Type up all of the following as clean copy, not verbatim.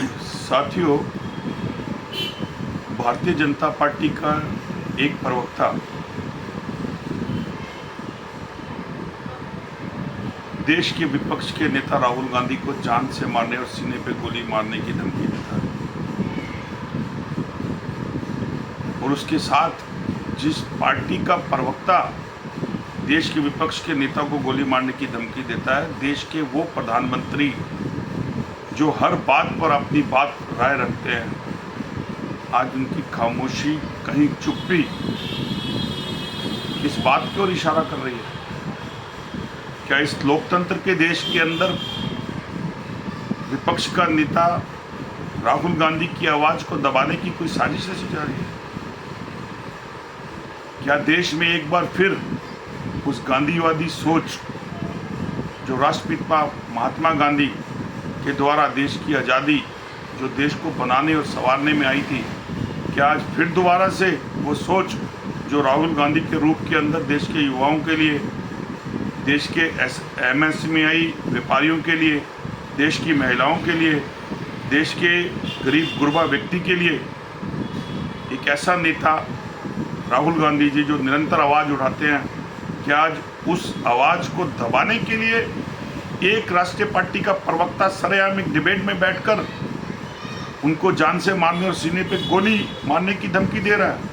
साथियों, भारतीय जनता पार्टी का एक प्रवक्ता देश के विपक्ष के नेता राहुल गांधी को जान से मारने और सीने पे गोली मारने की धमकी देता है। और उसके साथ जिस पार्टी का प्रवक्ता देश के विपक्ष के नेता को गोली मारने की धमकी देता है, देश के वो प्रधानमंत्री जो हर बात पर अपनी बात राय रखते हैं, आज उनकी खामोशी, कहीं चुप्पी इस बात की ओर इशारा कर रही है। क्या इस लोकतंत्र के देश के अंदर विपक्ष का नेता राहुल गांधी की आवाज को दबाने की कोई साजिश रची जा रही है? क्या देश में एक बार फिर उस गांधीवादी सोच जो राष्ट्रपिता महात्मा गांधी के द्वारा देश की आज़ादी, जो देश को बनाने और संवारने में आई थी, क्या आज फिर दोबारा से वो सोच जो राहुल गांधी के रूप के अंदर देश के युवाओं के लिए, देश के एमएसएमई व्यापारियों के लिए, देश की महिलाओं के लिए, देश के गरीब गुरबा व्यक्ति के लिए एक ऐसा नेता राहुल गांधी जी जो निरंतर आवाज़ उठाते हैं, क्या आज उस आवाज़ को दबाने के लिए एक राष्ट्रीय पार्टी का प्रवक्ता सरेआम एक डिबेट में बैठकर उनको जान से मारने और सीने पे गोली मारने की धमकी दे रहा है?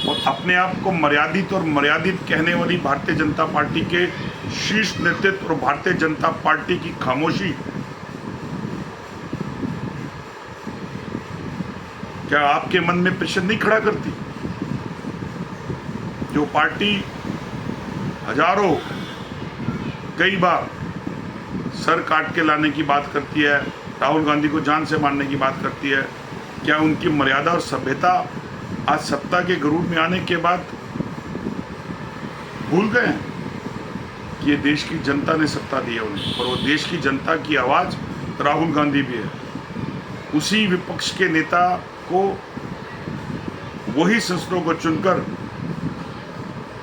और अपने आप को मर्यादित कहने वाली भारतीय जनता पार्टी के शीर्ष नेतृत्व और भारतीय जनता पार्टी की खामोशी क्या आपके मन में प्रश्न नहीं खड़ा करती? जो पार्टी हजारों, कई बार सर काट के लाने की बात करती है, राहुल गांधी को जान से मारने की बात करती है, क्या उनकी मर्यादा और सभ्यता आज सत्ता के गरूर में आने के बाद भूल गए हैं कि ये देश की जनता ने सत्ता दी है उन्हें, और वो देश की जनता की आवाज़ राहुल गांधी भी है। उसी विपक्ष के नेता को वही संसदों को चुनकर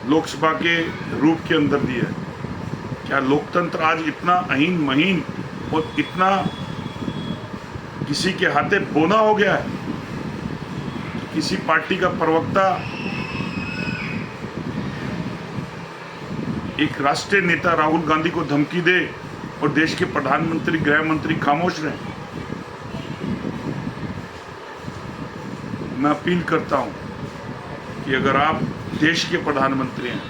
लोकसभा के रूप के अंदर दिया है। क्या लोकतंत्र आज इतना अहीन महीन और इतना किसी के हाथे बोना हो गया है? किसी पार्टी का प्रवक्ता एक राष्ट्रीय नेता राहुल गांधी को धमकी दे और देश के प्रधानमंत्री, गृह मंत्री खामोश रहे? मैं अपील करता हूं कि अगर आप देश के प्रधानमंत्री हैं,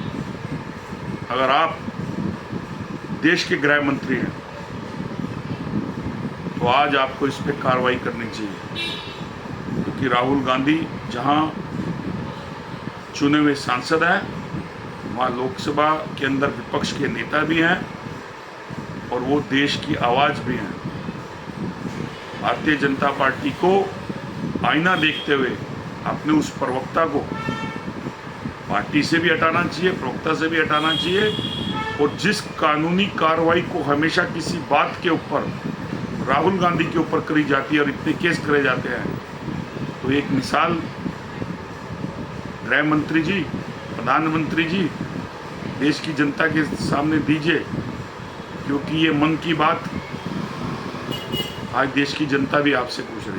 अगर आप देश के गृह मंत्री हैं, तो आज आपको इस पर कार्रवाई करनी चाहिए। क्योंकि राहुल गांधी जहां चुने हुए सांसद हैं, वहां लोकसभा के अंदर विपक्ष के नेता भी हैं और वो देश की आवाज़ भी हैं। भारतीय जनता पार्टी को आईना देखते हुए अपने उस प्रवक्ता को पार्टी से भी हटाना चाहिए, प्रवक्ता से भी हटाना चाहिए। और जिस कानूनी कार्रवाई को हमेशा किसी बात के ऊपर राहुल गांधी के ऊपर करी जाती है और इतने केस करे जाते हैं, तो एक मिसाल गृह मंत्री जी, प्रधानमंत्री जी, देश की जनता के सामने दीजिए। क्योंकि ये मन की बात आज देश की जनता भी आपसे पूछ रही है।